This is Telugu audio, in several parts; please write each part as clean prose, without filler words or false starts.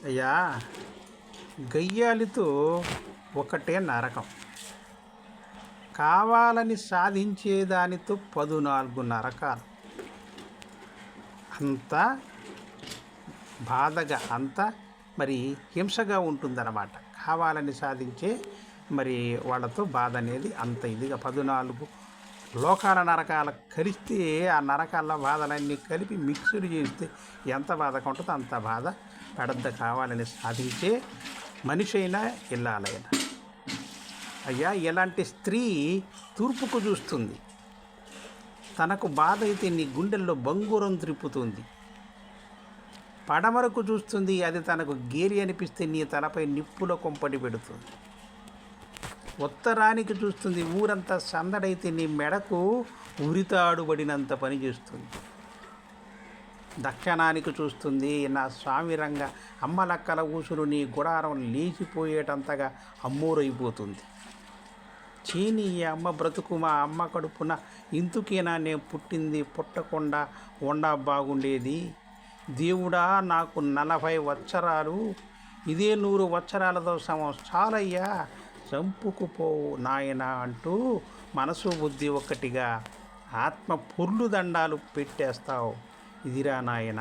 అయ్యా, గయ్యాలితో ఒకటే నరకం. కావాలని సాధించేదానితో 14 నరకాలు. అంత బాధగా, అంత మరి హింసగా ఉంటుందన్నమాట. కావాలని సాధించే మరి వాళ్ళతో బాధ అనేది అంత ఇదిగా 14 లోకాల నరకాలు కలిస్తే ఆ నరకాల బాధలన్నీ కలిపి మిక్స్డ్ చేస్తే ఎంత బాధగా ఉంటుందో అంత బాధ పెడద్ద. కావాలని సాధించే మనిషి అయినా ఇల్లాలైనా. అయ్యా, ఇలాంటి స్త్రీ తూర్పుకు చూస్తుంది, తనకు బాధ అయితే నీ గుండెల్లో బంగురం త్రిప్పుతుంది. పడమరకు చూస్తుంది, అది తనకు గేలి అనిపిస్తే నీ తలపై నిప్పుల కొంపడి పెడుతుంది. ఉత్తరానికి చూస్తుంది, ఊరంతా సందడైతే నీ మెడకు ఉరితాడుబడినంత పని చేస్తుంది. దక్షిణానికి చూస్తుంది, నా స్వామి రంగ అమ్మలక్కల ఊసులు నీ గుడారం లేచిపోయేటంతగా అమ్మూరైపోతుంది. చీని ఈ అమ్మ బ్రతుకు, మా అమ్మ కడుపున ఇందుకేనా నేను పుట్టింది, పుట్టకుండా ఉండా బాగుండేది. దేవుడా, నాకు 40 వత్సరాలు, ఇదే 100 వత్సరాలతో సమం, చాలయ్యా, చంపుకుపోవు నాయన అంటూ మనసు బుద్ధి ఒక్కటిగా ఆత్మ పొర్లు దండాలు పెట్టేస్తావు. ఇదిరా నాయన,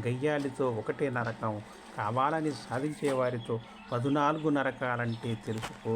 గయ్యాలితో ఒకటే నరకం, కావాలని సాధించేవారితో 14 నరకాలంటే తెలుసుకో.